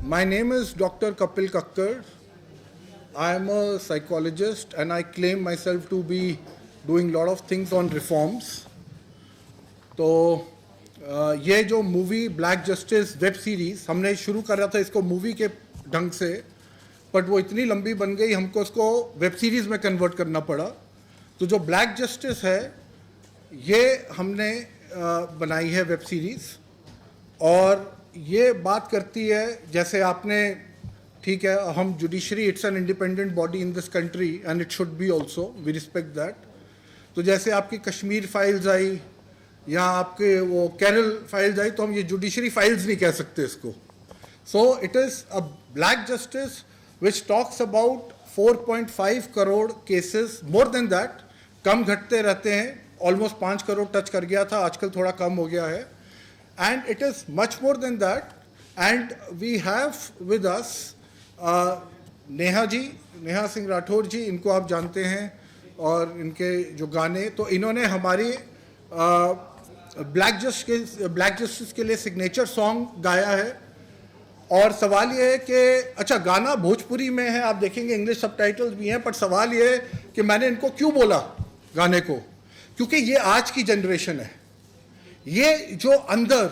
My name is Dr. Kapil Kakkar. I am a psychologist and I claim myself to be doing a lot of things on reforms. तो ये जो movie black justice web series हमने शुरू करा था इसको movie के ढंग से, बट वो इतनी लंबी बन गई हमको उसको वेब सीरीज़ में कन्वर्ट करना पड़ा। तो जो ब्लैक जस्टिस है ये हमने बनाई है वेब सीरीज़, और ये बात करती है जैसे आपने, ठीक है, हम judiciary it's an independent body in this country and it should be also, we respect that. तो जैसे आपकी कश्मीर फाइल्स आई या आपके वो केरल फाइल्स आई, तो हम ये जुडिशरी फाइल्स नहीं कह सकते इसको। So it is a black justice which talks about 4.5 crore cases, more than that, कम घटते रहते हैं, ऑलमोस्ट 5 करोड़ टच कर गया था, आजकल थोड़ा कम हो गया है, and it is much more than that. And we have with us Neha Singh Rathore जी, इनको आप जानते हैं, और इनके जो गाने, तो इन्होंने हमारी ब्लैक जस्टिस के लिए सिग्नेचर सॉन्ग गाया है। और सवाल ये है कि अच्छा, गाना भोजपुरी में है, आप देखेंगे इंग्लिश सबटाइटल्स भी हैं, पर सवाल ये है कि मैंने इनको क्यों बोला गाने को, क्योंकि ये आज की जनरेशन है, ये जो अंदर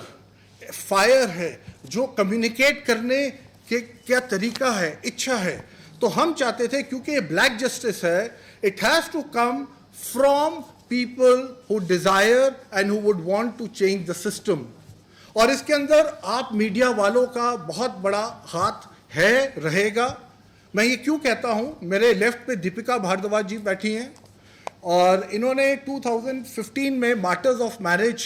फायर है, जो कम्युनिकेट करने के क्या तरीका है, इच्छा है, तो हम चाहते थे क्योंकि ये ब्लैक जस्टिस है, it has to come from people who desire and who would want to change the system. और इसके अंदर आप मीडिया वालों का बहुत बड़ा हाथ है, रहेगा। मैं ये क्यों कहता हूँ, मेरे लेफ्ट पे दीपिका भारद्वाज जी बैठी हैं, और इन्होंने 2015 में मार्टर्स ऑफ मैरिज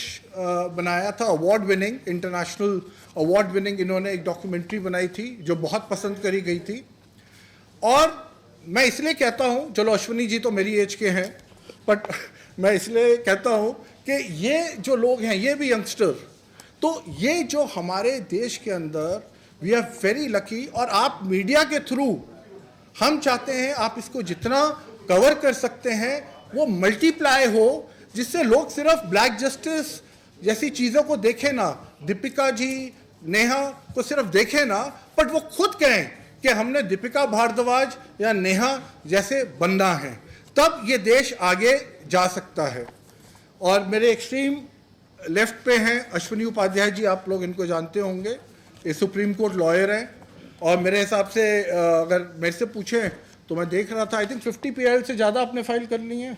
बनाया था, award winning, international award winning, इन्होंने एक डॉक्यूमेंट्री बनाई थी जो बहुत पसंद करी गई थी। और मैं इसलिए कहता हूँ, चलो अश्विनी जी तो मेरी एज के हैं, बट मैं इसलिए कहता हूँ कि ये जो लोग हैं ये भी यंगस्टर, तो ये जो हमारे देश के अंदर, वी आर वेरी लकी, और आप मीडिया के थ्रू हम चाहते हैं आप इसको जितना कवर कर सकते हैं वो मल्टीप्लाई हो, जिससे लोग सिर्फ ब्लैक जस्टिस जैसी चीज़ों को देखें ना, दीपिका जी, नेहा को सिर्फ देखें ना, बट वो खुद कहें कि हमने दीपिका भारद्वाज या नेहा जैसे बनना है, तब ये देश आगे जा सकता है। और मेरे एक्सट्रीम लेफ्ट पे हैं अश्विनी उपाध्याय जी, आप लोग इनको जानते होंगे, ये सुप्रीम कोर्ट लॉयर हैं, और मेरे हिसाब से अगर मेरे से पूछें तो मैं देख रहा था, आई थिंक 50 PIL से ज़्यादा आपने फाइल कर ली है,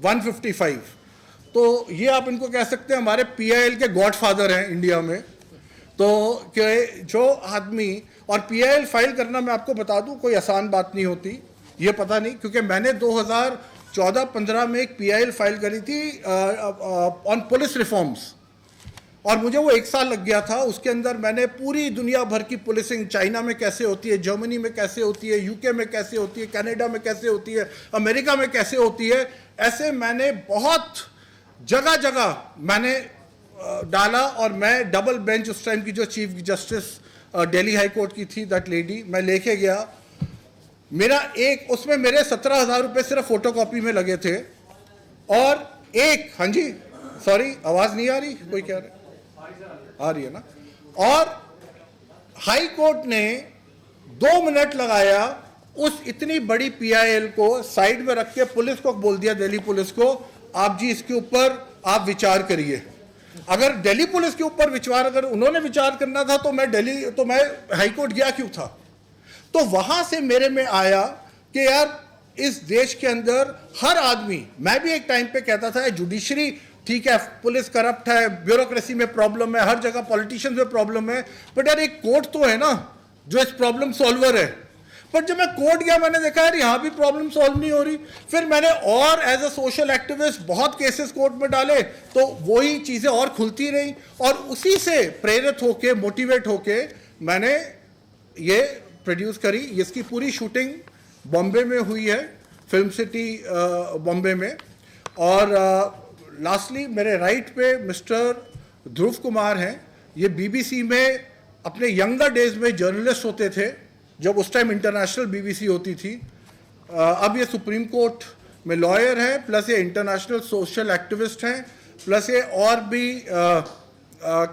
155। तो ये आप इनको कह सकते हैं हमारे PIL के गॉडफादर हैं इंडिया में। तो कि जो आदमी, और PIL फाइल करना मैं आपको बता दूं कोई आसान बात नहीं होती, ये पता नहीं, क्योंकि मैंने 2014-15 में एक PIL फाइल करी थी ऑन पुलिस रिफॉर्म्स, और मुझे वो 1 साल लग गया था। उसके अंदर मैंने पूरी दुनिया भर की पुलिसिंग, चाइना में कैसे होती है, जर्मनी में कैसे होती है, UK में कैसे होती है, कनाडा में कैसे होती है, अमेरिका में कैसे होती है, ऐसे मैंने बहुत जगह जगह मैंने डाला। और मैं डबल बेंच, उस टाइम की जो chief justice Delhi high court की थी, दैट लेडी, मैं लेके गया, मेरा एक, उसमें मेरे 17,000 रुपये सिर्फ फोटोकॉपी में लगे थे, और एक, हाँ जी सॉरी आवाज़ नहीं आ रही, कोई कह रहे आ रही है ना, और हाई कोर्ट ने 2 मिनट लगाया उस इतनी बड़ी PIL को साइड में रख के पुलिस को बोल दिया, दिल्ली पुलिस को, आप जी इसके ऊपर आप विचार करिए। अगर दिल्ली पुलिस के ऊपर विचार, अगर उन्होंने विचार करना था तो मैं हाई कोर्ट गया क्यों था। तो वहां से मेरे में आया कि यार इस देश के अंदर हर आदमी, मैं भी एक टाइम पे कहता था जुडिशरी ठीक है, पुलिस करप्ट है, ब्यूरोक्रेसी में प्रॉब्लम है, हर जगह पॉलिटिशियंस में प्रॉब्लम है, बट यार एक कोर्ट तो है ना जो इस प्रॉब्लम सॉल्वर है। पर जब मैं कोर्ट गया मैंने देखा यार यहाँ भी प्रॉब्लम सॉल्व नहीं हो रही। फिर मैंने और एज अ सोशल एक्टिविस्ट बहुत केसेस कोर्ट में डाले, तो वही चीज़ें और खुलती रही, और उसी से प्रेरित होके, मोटिवेट होके मैंने ये प्रोड्यूस करी। इसकी पूरी शूटिंग बॉम्बे में हुई है, फिल्म सिटी बॉम्बे में। और लास्टली मेरे राइट पे मिस्टर ध्रुव कुमार हैं, ये BBC में अपने यंगर डेज में जर्नलिस्ट होते थे, जब उस टाइम इंटरनेशनल BBC होती थी। अब ये सुप्रीम कोर्ट में लॉयर हैं, प्लस ये इंटरनेशनल सोशल एक्टिविस्ट हैं, प्लस ये और भी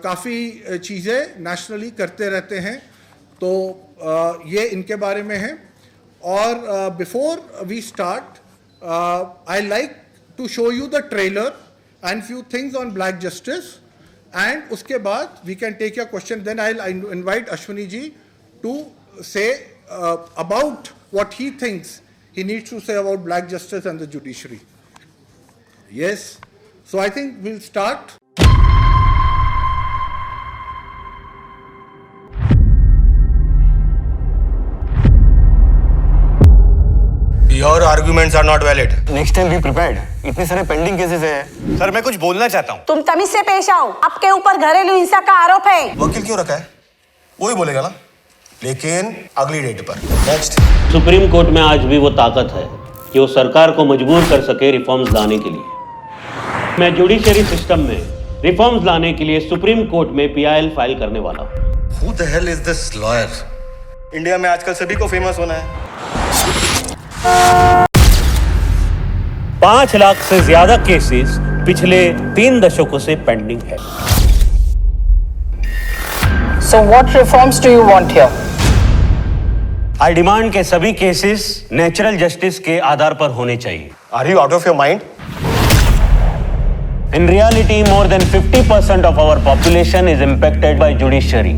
काफ़ी चीज़ें नेशनली करते रहते हैं। तो ये इनके बारे में है। और before we start, I like to show you the trailer and few things on black justice, and उसके बाद we can take your question. Then I invite Ashwini ji to say about what he thinks he needs to say about black justice and the judiciary. Yes, so I think we'll start. Your arguments are not valid. Next time be prepared. इतने सारे pending cases हैं। Sir मैं कुछ बोलना चाहता हूँ। तुम तमीज से पेश आओ, आपके ऊपर घरेलू हिंसा का आरोप है। वकील क्यों रखा है? वही बोलेगा ना, लेकिन अगली डेट पर। नेक्स्ट। सुप्रीम कोर्ट में आज भी वो ताकत है कि वो सरकार को मजबूर कर सके रिफॉर्म्स लाने के लिए। मैं जुडिशरी सिस्टम में रिफॉर्म्स लाने के लिए सुप्रीम कोर्ट में PIL फाइल करने वाला हूँ। Who the hell is this lawyer? India में आजकल सभी को फेमस होना है। 5 लाख से ज्यादा केसेस पिछले 3 दशकों से पेंडिंग है। So what reforms do you want here? I demand के सभी केसेस नेचुरल जस्टिस के आधार पर होने चाहिए। Are you out of your mind? In reality, more than 50% of our population is impacted by judiciary.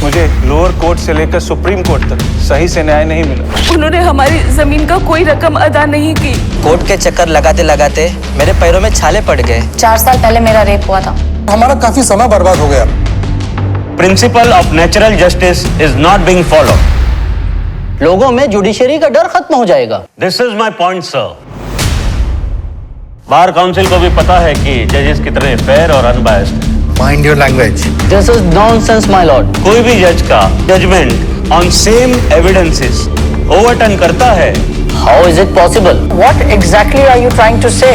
मुझे लोअर कोर्ट से लेकर supreme court तक सही से न्याय नहीं मिला। उन्होंने हमारी जमीन का कोई रकम अदा नहीं की। कोर्ट के चक्कर लगाते लगाते मेरे पैरों में छाले पड़ गए। 4 साल पहले मेरा रेप हुआ था। हमारा काफी समय बर्बाद हो गया। Principle of natural justice is not being followed. लोगों में जुडिशरी का डर खत्म हो जाएगा। This is my point, sir. Bar council को भी पता है कि जजेस कितने फेयर और अनबायस्ड हैं। Mind your language. This is nonsense, my lord. कोई भी जज का judgement on same evidences overturn करता है। How is it possible? What exactly are you trying to say?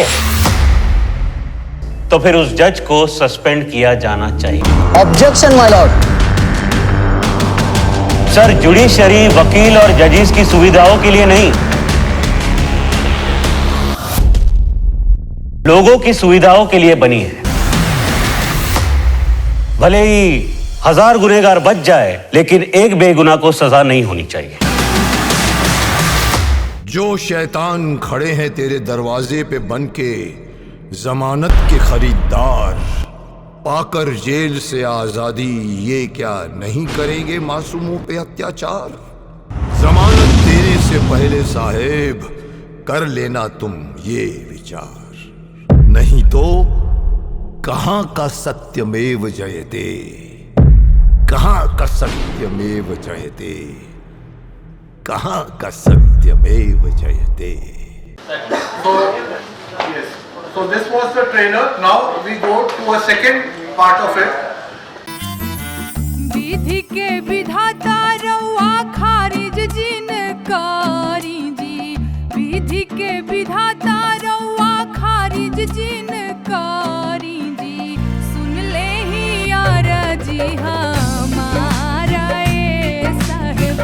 तो फिर उस जज को सस्पेंड किया जाना चाहिए। Objection, my lord. Sir, judiciary वकील और जजेस की सुविधाओं के लिए नहीं, लोगों की सुविधाओं के लिए बनी है। भले ही 1000 गुनहगार बच जाए, लेकिन एक बेगुनाह को सजा नहीं होनी चाहिए। जो शैतान खड़े हैं तेरे दरवाजे पे बनके जमानत के खरीदार, पाकर जेल से आजादी, ये क्या नहीं करेंगे मासूमों पे अत्याचार? जमानत देने से पहले साहेब कर लेना तुम ये विचार, नहीं तो कहां का सत्यमेव जयते, कहां का सत्यमेव जयते, कहां का सत्यमेव जयते। So this was the trailer. Now we go to a second part of it. विधि के विधाता रउआ खारिज जिनकारी जी, विधि के विधाता रउआ खारिज जिनकारी जी, सुन ले ही यार जी हमारा ए साहेब,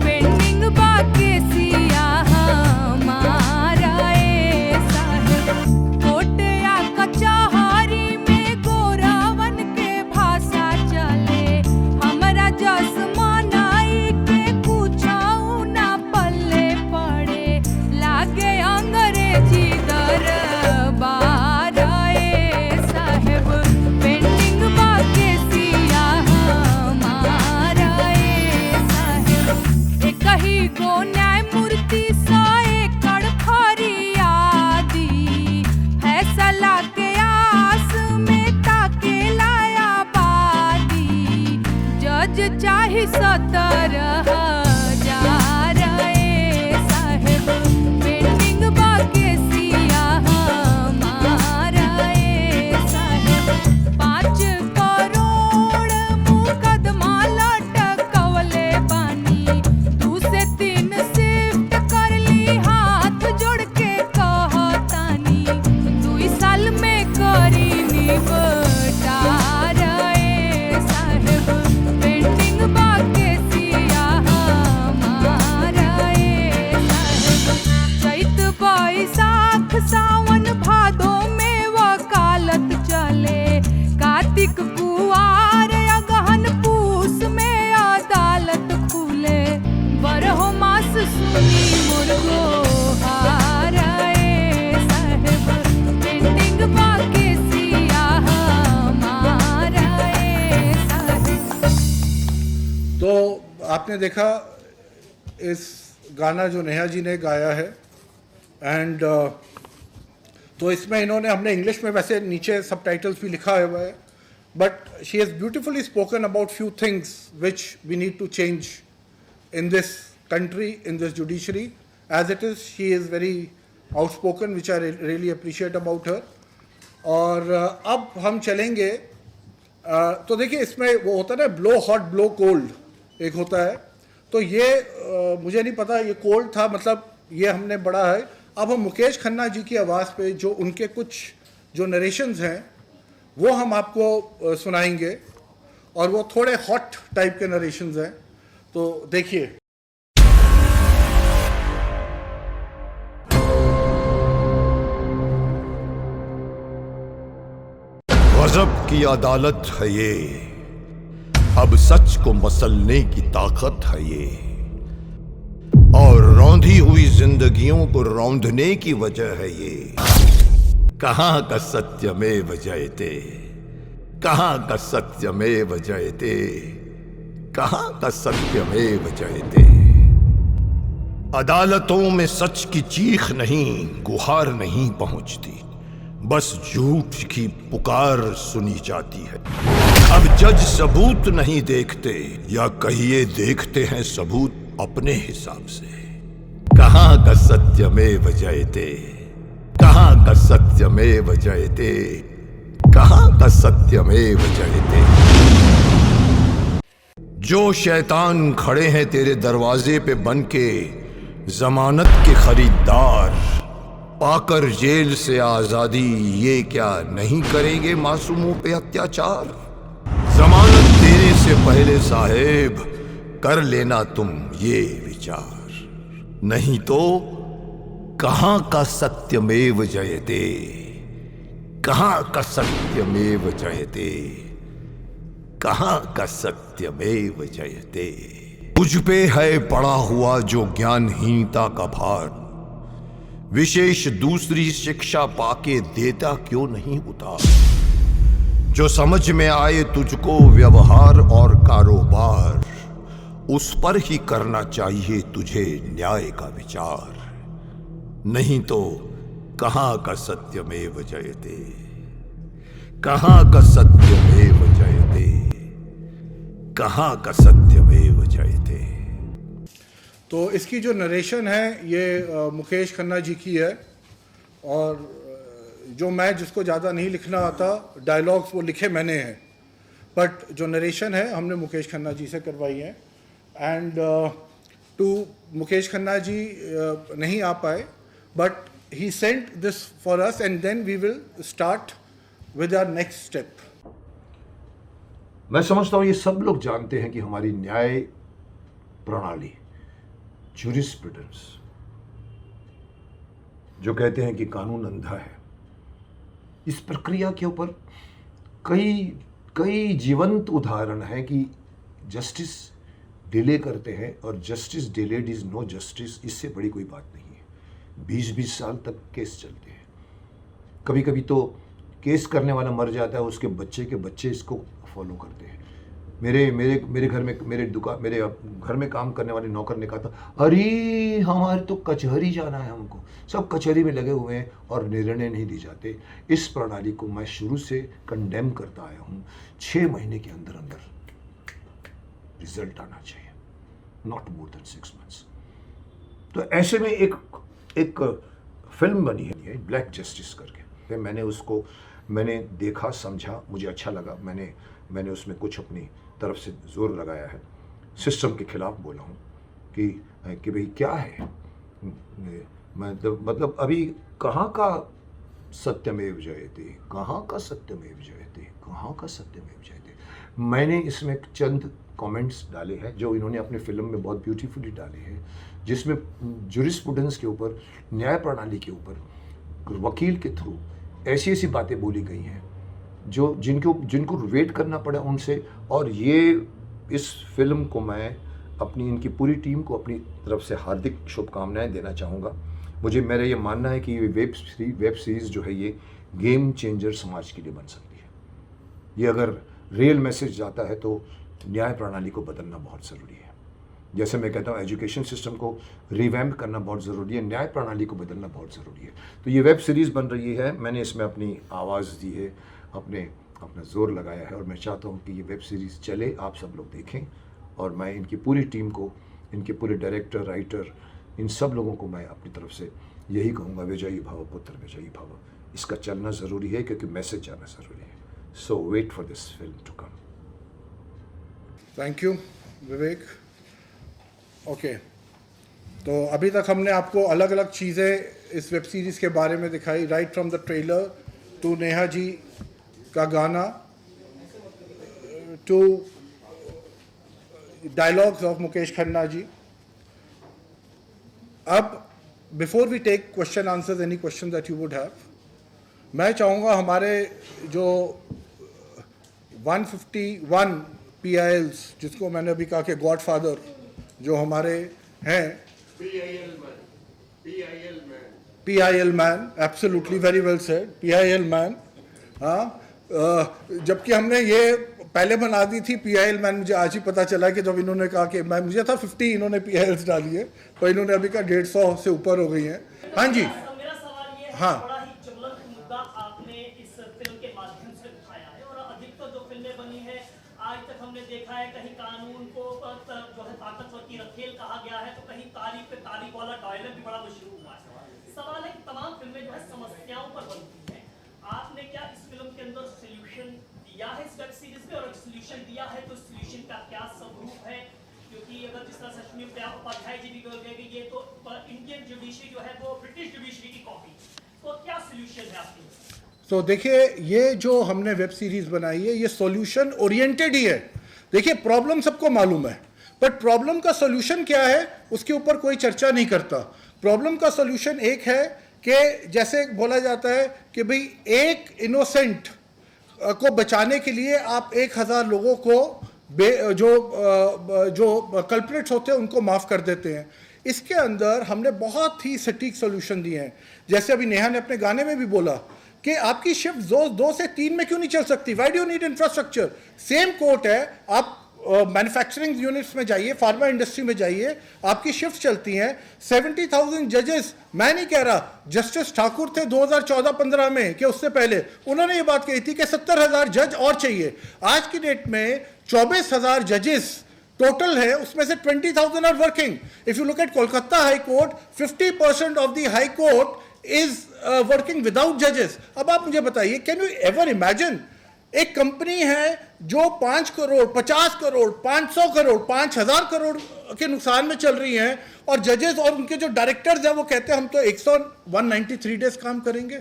पेंडिंग बाके सिया हमारा ए साहेब, कोटया कचहरी में गोरावन के भाषा चले, हमरा जसमानाई के कुछऊ ना पल्ले पड़े, लागे अंग्रेजी दरबार सुनी मोर को हाराए साहेब पेंडिंग बाके सिया हमाराए साहेब। तो आपने देखा इस गाना जो नेहा जी ने गाया है एंड तो इसमें इन्होंने हमने इंग्लिश में वैसे नीचे सबटाइटल्स भी लिखा हुआ है but she has beautifully spoken about few things which we need to change in this country, in this judiciary. As it is, she is very outspoken, which I really appreciate about her. और अब हम चलेंगे तो देखिए इसमें वो होता है ना ब्लो हॉट ब्लो कोल्ड एक होता है तो ये मुझे नहीं पता ये कोल्ड था मतलब ये हमने बड़ा है। अब हम मुकेश खन्ना जी की आवाज़ पे जो उनके कुछ जो नरेशंस हैं वो हम आपको सुनाएंगे और वो थोड़े हॉट टाइप के नरेशंस हैं तो देखिए। गजब की अदालत है ये, अब सच को मसलने की ताकत है ये, और रौंधी हुई जिंदगियों को रौंदने की वजह है ये। कहां का सत्यमेव जयते, कहां का सत्यमेव जयते, कहां का सत्यमेव जयते। अदालतों में सच की चीख नहीं गुहार नहीं पहुंचती, बस झूठ की पुकार सुनी जाती है। अब जज सबूत नहीं देखते या कहिए देखते हैं सबूत अपने हिसाब से। कहां का सत्यमेव जयते, कहां का सत्यमेव जयते, कहां का सत्यमेव जयते। जो शैतान खड़े हैं तेरे दरवाजे पे बनके जमानत के खरीदार, पाकर जेल से आजादी ये क्या नहीं करेंगे मासूमों पे अत्याचार। जमानत देने से पहले साहेब कर लेना तुम ये विचार, नहीं तो कहां का सत्यमेव जयते, कहां का सत्यमेव जयते, कहां का सत्यमेव जयते। तुझ पे है पड़ा हुआ जो ज्ञानहीनता का भार, विशेष दूसरी शिक्षा पाके देता क्यों नहीं उतार। जो समझ में आए तुझको व्यवहार और कारोबार, उस पर ही करना चाहिए तुझे न्याय का विचार, नहीं तो कहां का सत्यमेव जयते, कहां का सत्यमेव जयते, कहां का सत्यमेव जयते। तो इसकी जो नरेशन है ये मुकेश खन्ना जी की है और जो मैं जिसको ज़्यादा नहीं लिखना आता डायलॉग्स वो लिखे मैंने हैं बट जो नरेशन है हमने मुकेश खन्ना जी से करवाई है एंड टू मुकेश खन्ना जी नहीं आ पाए but he sent this for us and then we will start with our next step. मैं समझता हूं ये सब लोग जानते हैं कि हमारी न्याय प्रणाली ज्यूरिस्प्रूडेंस जो कहते हैं कि कानून अंधा है, इस प्रक्रिया के ऊपर कई जीवंत उदाहरण हैं कि जस्टिस डिले करते हैं और justice delayed is no justice, इससे बड़ी कोई बात नहीं है। 20-20 साल तक केस चलते हैं, कभी कभी तो केस करने वाला मर जाता है, उसके बच्चे के बच्चे इसको फॉलो करते हैं। मेरे घर में काम करने वाले नौकर ने कहा था, अरे हमारे तो कचहरी जाना है, हमको सब कचहरी में लगे हुए हैं और निर्णय नहीं दिए जाते। इस प्रणाली को मैं शुरू से कंडेम करता आया हूँ। 6 महीने के अंदर अंदर रिजल्ट आना चाहिए, नॉट मोर देन 6 मंथ्स। तो ऐसे में एक फिल्म बनी है ब्लैक जस्टिस करके, मैंने देखा, समझा, मुझे अच्छा लगा। मैंने उसमें कुछ अपनी तरफ से जोर लगाया है, सिस्टम के खिलाफ बोला हूँ कि भाई क्या है, मतलब अभी कहाँ का सत्यमेव जयते, कहाँ का सत्यमेव जयते, कहाँ का सत्यमेव जयते। मैंने इसमें चंद कमेंट्स डाले हैं जो इन्होंने अपनी फिल्म में बहुत ब्यूटीफुली डाले हैं, जिसमें ज्यूरिस्प्रूडेंस के ऊपर, न्याय प्रणाली के ऊपर वकील के थ्रू ऐसी बातें बोली गई हैं जिनको वेट करना पड़ा उनसे। और ये इस फिल्म को मैं अपनी इनकी पूरी टीम को अपनी तरफ से हार्दिक शुभकामनाएं देना चाहूँगा। मेरा ये मानना है कि ये वेब सीरीज़ जो है ये गेम चेंजर समाज के लिए बन सकती है। ये अगर रियल मैसेज जाता है तो न्याय प्रणाली को बदलना बहुत ज़रूरी है। जैसे मैं कहता हूँ एजुकेशन सिस्टम को रिवैम्प करना बहुत ज़रूरी है, न्याय प्रणाली को बदलना बहुत ज़रूरी है। तो ये वेब सीरीज़ बन रही है, मैंने इसमें अपनी आवाज़ दी है, अपना ज़ोर लगाया है और मैं चाहता हूँ कि ये वेब सीरीज़ चले, आप सब लोग देखें। और मैं इनकी पूरी टीम को, इनके पूरे डायरेक्टर, राइटर, इन सब लोगों को मैं अपनी तरफ से यही कहूँगा, विजयी भव पुत्र विजयी भव। इसका चलना ज़रूरी है क्योंकि मैसेज जाना ज़रूरी है। So wait for this film to come. Thank you Vivek. Okay, तो अभी तक हमने आपको अलग अलग चीज़ें इस वेब सीरीज़ के बारे में दिखाई, right from the trailer to Neha ji का गाना, two dialogues of Mukesh Khanna ji. अब before we take question answers, any question that you would have, मैं चाहूँगा हमारे जो 151 PILs, जिसको मैंने अभी कहा कि गॉडफादर जो हमारे हैं, PIL man, absolutely, very well said, PIL man. हाँ, जबकि हमने ये पहले बना दी थी PIL मैन, मुझे आज ही पता चला कि जब इन्होंने कहा कि मैं, मुझे था 50 इन्होंने PILs डाली है, पर इन्होंने अभी कहा 150 से ऊपर हो गई हैं। हाँ जी, मेरा सवाल ये है, हाँ, बड़ा ही ज्वलंत मुद्दा आपने इस फिल्म के माध्यम से उठाया है और अधिकतर जो फिल्में बनी है आज तक हमने देखा है, कहीं कानून को जो है ताकतवर की रखेल कहा गया है, तो कहीं तारीफ पे तारीफ वाला डायलॉग भी बड़ा मशहूर हुआ है। सवाल है कि तमाम फिल्में जो है समस्याओं पर बनती हैं, आपने क्या इस फिल्म के अंदर सोल्यूशन दिया है इस वेब सीरीज में, और सोल्यूशन दिया है तो सोल्यूशन का क्या स्वरूप है? क्योंकि अगर जिस तरह सचमी उपाध्याय जी भी बोल गए कि ये तो इंडियन जुडिशरी जो है वो ब्रिटिश जुडिशरी की कॉपी, तो क्या सोल्यूशन है आपकी? तो देखिए, ये जो हमने वेब सीरीज बनाई है ये सॉल्यूशन ओरिएंटेड ही है। देखिए, प्रॉब्लम सबको मालूम है, बट प्रॉब्लम का सॉल्यूशन क्या है उसके ऊपर कोई चर्चा नहीं करता। प्रॉब्लम का सॉल्यूशन एक है कि जैसे बोला जाता है कि भाई एक इनोसेंट को बचाने के लिए आप 1000 लोगों को जो कल्प्रिट्स होते हैं उनको माफ़ कर देते हैं। इसके अंदर हमने बहुत ही सटीक सॉल्यूशन दिए हैं। जैसे अभी नेहा ने अपने गाने में भी बोला कि आपकी शिफ्ट 2 से 3 में क्यों नहीं चल सकती, why do you need infrastructure. Same court है, आप मैन्युफैक्चरिंग यूनिट्स में जाइए, फार्मा इंडस्ट्री में जाइए, आपकी शिफ्ट चलती हैं। 70,000 जजेस, मैं नहीं कह रहा, जस्टिस ठाकुर थे 2014-15 में कि उससे पहले, उन्होंने ये बात कही थी कि 70,000 जज और चाहिए। आज की डेट में 24,000 जजेस टोटल है, उसमें से 20,000 are working. If you look at Kolkata high court, 50% of the high court is working without जजेस। अब आप मुझे बताइए, कैन यू एवर इमेजिन एक कंपनी है जो 5 करोड़, 50 करोड़, 500 करोड़, 5,000 करोड़ के नुकसान में चल रही हैं, और जजेस और उनके जो डायरेक्टर्स हैं वो कहते हैं हम तो 193 डेज काम करेंगे,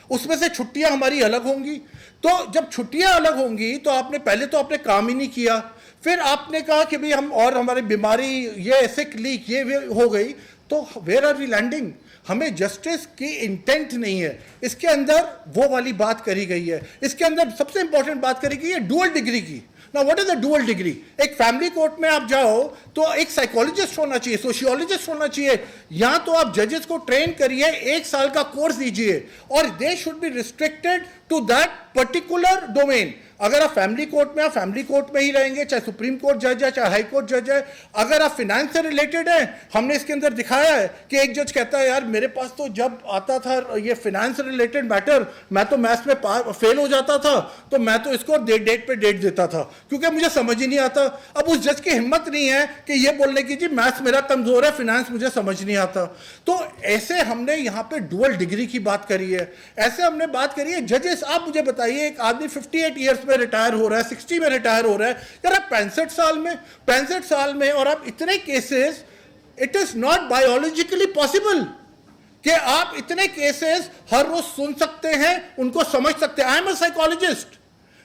उसमें से छुट्टियां हमारी अलग होंगी। तो जब छुट्टियां अलग होंगी तो आपने पहले तो आपने काम ही नहीं किया, फिर आपने कहा कि भाई हम, और हमारी बीमारी, ये सिक लीक, ये हो गई, तो वेयर आर वी लैंडिंग? हमें जस्टिस की इंटेंट नहीं है। इसके अंदर वो वाली बात करी गई है। इसके अंदर सबसे इंपॉर्टेंट बात करी गई है डुअल डिग्री की। ना what is the dual degree? एक फैमिली कोर्ट में आप जाओ तो एक साइकोलॉजिस्ट होना चाहिए, सोशियोलॉजिस्ट होना चाहिए, या तो आप जजेस को ट्रेन करिए, 1 साल का कोर्स दीजिए, और they should be restricted to that particular domain. अगर आप फैमिली कोर्ट में, आप फैमिली कोर्ट में ही रहेंगे, चाहे सुप्रीम कोर्ट जज है, चाहे हाई कोर्ट जज है। अगर आप फिनेंस से रिलेटेड है, हमने इसके अंदर दिखाया है कि एक जज कहता है यार मेरे पास तो जब आता था ये फिनेंस रिलेटेड मैटर, मैं तो मैथ्स में फेल हो जाता था, तो मैं तो इसको डेट पे डेट देता था क्योंकि मुझे समझ ही नहीं आता। अब उस जज की हिम्मत नहीं है कि ये बोलने की जी मैथ्स मेरा कमजोर है, फिनेंस मुझे समझ नहीं आता। तो ऐसे हमने यहाँ पे डुअल डिग्री की बात करी है, ऐसे हमने बात करी है जजेस। आप मुझे बताइए, एक आदमी 58 ईयर्स में रिटायर हो रहा है, 60 में रिटायर हो रहा है, यार आप 65 साल में और आप इतने cases, it is not biologically possible कि आप इतने केसेस हर रोज सुन सकते हैं, उनको समझ सकते हैं। आई एम अ साइकोलॉजिस्ट,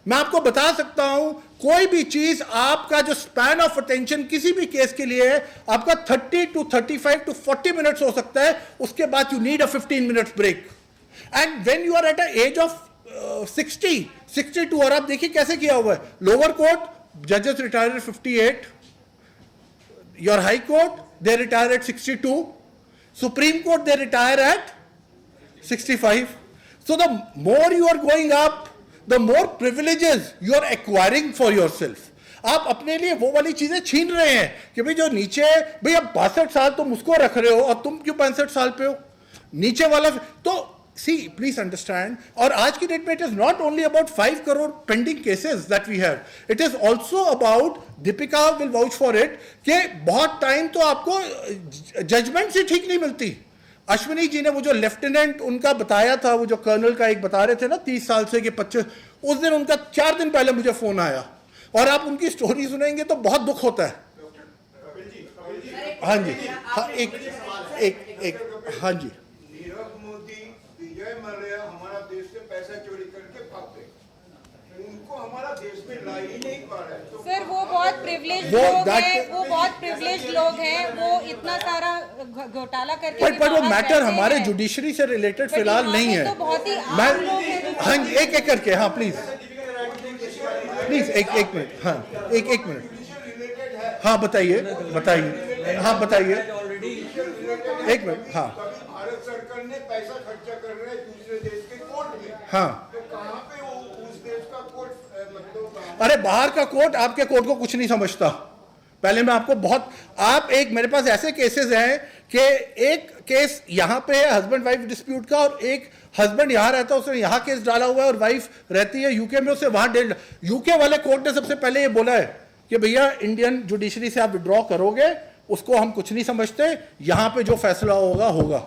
मैं आपको बता सकता हूं कोई भी चीज, आपका जो स्पैन ऑफ अटेंशन किसी भी केस के लिए है, आपका 30 to 35 to 40 मिनट्स हो सकता है, उसके बाद you need a 15 minutes break. And when you are at a age of 62, और आप देखिए कैसे किया हुआ है। लोअर कोर्ट जजेस retire 58, your High Court, they retire at 62. Supreme Court, they retire at 65. So the more you are going up, the more privileges you are acquiring for yourself. आप अपने लिए वो वाली चीजें छीन रहे हैं कि भाई जो नीचे, भाई अब 62 साल तुम उसको रख रहे हो और तुम क्यों 65 साल पे हो, नीचे वाला तो सी प्लीज अंडरस्टैंड. और आज की डेट में it is not only about 5 crore pending cases that we have, it is also about, Deepika will vouch for it, कि बहुत टाइम तो आपको जजमेंट से ठीक नहीं मिलती. अश्विनी जी ने वो जो लेफ्टिनेंट उनका बताया था, वो जो कर्नल का एक बता रहे थे ना 30 साल से कि 25, उस दिन उनका 4 दिन पहले मुझे फोन आया और आप उनकी स्टोरी सुनेंगे तो बहुत दुख होता है. हाँ जी, हाँ एक हाँ जी. नीरव मोदी, विजय मल्ल्या हमारा देश से पैसा चोरी करके भागते, उनको हमारा देश में ला ही नहीं पा रहा है. तो सर वो बहुत प्रिविलेज लोग हैं, वो बहुत प्रिविलेज लोग हैं, वो इतना सारा घोटाला करके पर वो मैटर हमारे जुडिशरी से रिलेटेड फिलहाल नहीं है. तो बहुत ही मैं आम लोग हैं. हाँ जी, एक करके, हाँ प्लीज एक मिनट, हाँ एक मिनट, हाँ बताइए, हाँ बताइए, एक मिनट. हाँ भारत सरकार ने पैसा खर्चा कर रहा है दूसरे देश के कोर्ट में. हाँ, तो कहाँ पे वो उस देश का कोर्ट मतलब. अरे बाहर का कोर्ट आपके कोर्ट को कुछ नहीं समझता. पहले मैं आपको बहुत, आप एक, मेरे पास ऐसे केसेस हैं कि एक केस यहाँ पे है हस्बैंड वाइफ डिस्प्यूट का, और एक हस्बैंड यहाँ रहता है, उसने यहाँ केस डाला हुआ है, और वाइफ रहती है यूके में, उसे वहाँ डेल. यूके वाले कोर्ट ने सबसे पहले ये बोला है कि भैया इंडियन जुडिशरी से आप विड्रॉ करोगे, उसको हम कुछ नहीं समझते, यहाँ पे जो फैसला होगा होगा.